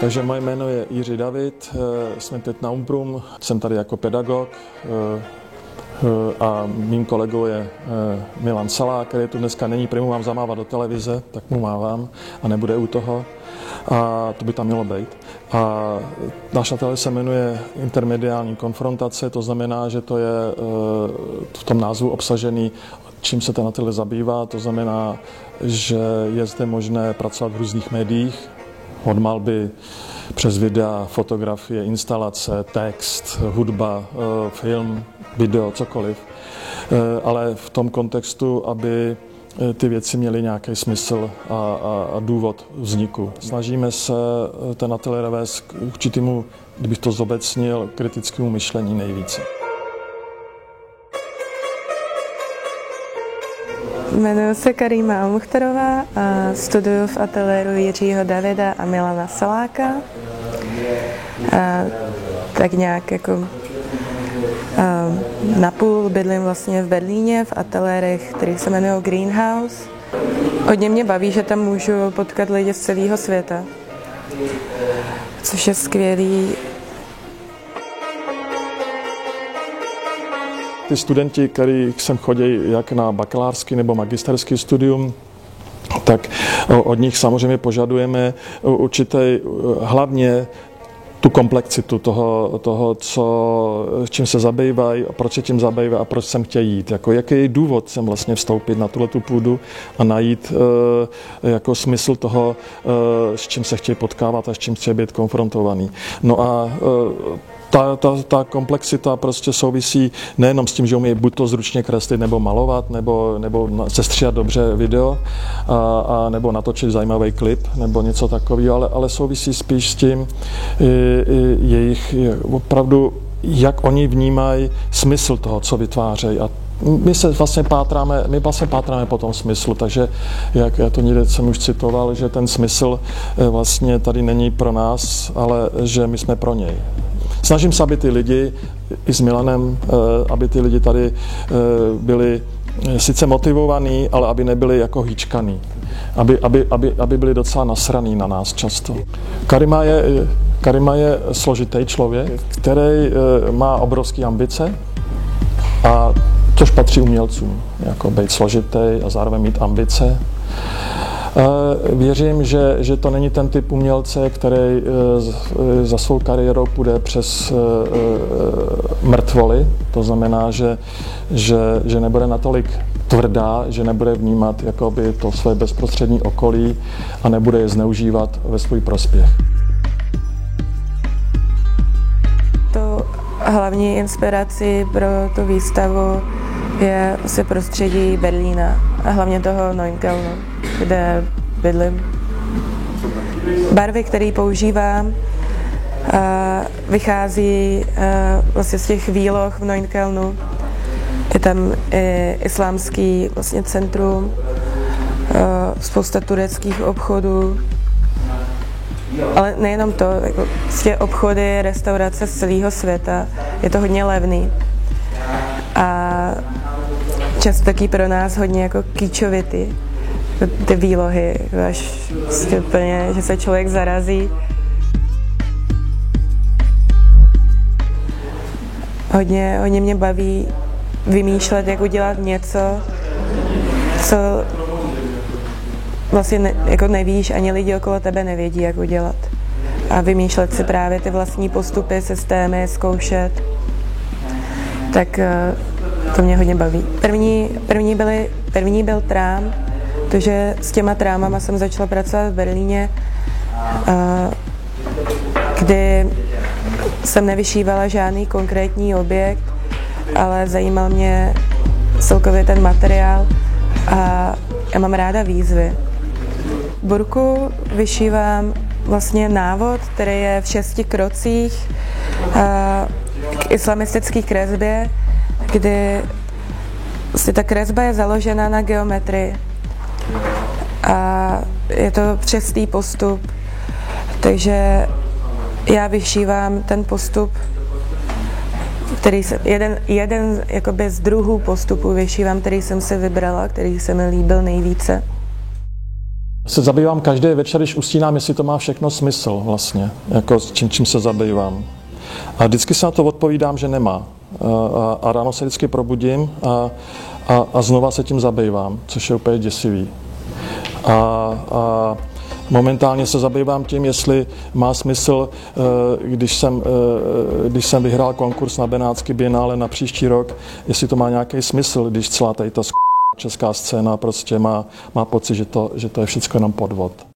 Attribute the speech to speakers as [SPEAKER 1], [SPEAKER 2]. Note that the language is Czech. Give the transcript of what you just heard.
[SPEAKER 1] Takže moje jméno je Jiří David, jsme teď na Umbrum, jsem tady jako pedagog a mým kolegou je Milan Salák, který tu dneska není, prý mu mám zamávat do televize, tak mu mávám a nebude u toho. A to by tam mělo být. A náš ateliér se jmenuje Intermediální konfrontace, to znamená, že to je v tom názvu obsažený, čím se ten ateliér zabývá, to znamená, že je zde možné pracovat v různých médiích, od malby přes videa, fotografie, instalace, text, hudba, film, video, cokoliv. Ale v tom kontextu, aby ty věci měly nějaký smysl a důvod vzniku. Snažíme se ten ateliér vést k určitému, kdybych to zobecnil, kritickému myšlení nejvíce.
[SPEAKER 2] Jmenuji se Karima Almuchtarová a studuju v ateliéru Jiřího Davida a Milana Saláka. A tak nějak jako napůl bydlím vlastně v Berlíně v ateliérech, který se jmenují Greenhouse. Hodně mě baví, že tam můžu potkat lidi z celého světa, což je skvělý.
[SPEAKER 1] Ty studenti, kteří sem chodí jak na bakalářský nebo magisterský studium, tak od nich samozřejmě požadujeme určitý, hlavně tu komplexitu toho čím se zabývají, proč se tím zabývají a proč sem chtějí jít. Jako, jaký je důvod sem vlastně vstoupit na tuhletu půdu a najít jako smysl toho, s čím se chtějí potkávat a s čím chtějí být konfrontovaný. No a ta komplexita prostě souvisí nejenom s tím, že umí buď to zručně kreslit nebo malovat, nebo sestříhat dobře video, nebo natočit zajímavý klip, nebo něco takového, ale souvisí spíš s tím jejich opravdu, jak oni vnímají smysl toho, co vytvářejí. A my vlastně pátráme po tom smyslu, takže jak já to někde jsem už citoval, že ten smysl vlastně tady není pro nás, ale že my jsme pro něj. Snažím se, aby ty lidi, i s Milanem, aby ty lidi tady byli sice motivovaní, ale aby nebyli jako hýčkaný. Aby byli docela nasraný na nás často. Karima je složitý člověk, který má obrovské ambice, a což patří umělcům, jako být složitý a zároveň mít ambice. Věřím, že to není ten typ umělce, který za svou kariérou půjde přes mrtvoly. To znamená, že nebude natolik tvrdá, že nebude vnímat jakoby to své bezprostřední okolí a nebude je zneužívat ve svůj prospěch.
[SPEAKER 2] To hlavní inspirací pro tu výstavu je asi prostředí Berlína a hlavně toho Neuköllnu, kde bydlím. Barvy, které používám, vychází vlastně z těch výloh v Neuköllnu. Je tam i islámský vlastně centrum, spousta tureckých obchodů. Ale nejenom to, jako vlastně obchody, restaurace z celého světa. Je to hodně levný. A často taky pro nás hodně jako kýčovitý. Ty výlohy, až úplně, že se člověk zarazí. Hodně mě baví vymýšlet, jak udělat něco, co vlastně jako nevíš, ani lidi okolo tebe nevědí, jak udělat. A vymýšlet si právě ty vlastní postupy, systémy, zkoušet. Tak to mě hodně baví. První byl trám, protože s těma trámama jsem začala pracovat v Berlíně, kdy jsem nevyšívala žádný konkrétní objekt, ale zajímal mě celkově ten materiál a já mám ráda výzvy. Burku vyšívám vlastně návod, který je v 6 krocích k islamistické kresbě, kdy vlastně ta kresba je založena na geometrii a je to přesný postup, takže já vyšívám ten postup, který jeden jakoby z druhů postupů vyšívám, který jsem si vybrala, který se mi líbil nejvíce.
[SPEAKER 1] Se zabývám každý večer, když usínám, jestli to má všechno smysl vlastně, jako čím se zabývám. A vždycky se na to odpovídám, že nemá. A ráno se vždycky probudím a znova se tím zabývám, což je úplně děsivý. A momentálně se zabývám tím, jestli má smysl, když jsem vyhrál konkurs na Benátský bienále na příští rok, jestli to má nějaký smysl, když celá tady ta česká scéna prostě má pocit, že to je všechno jenom podvod.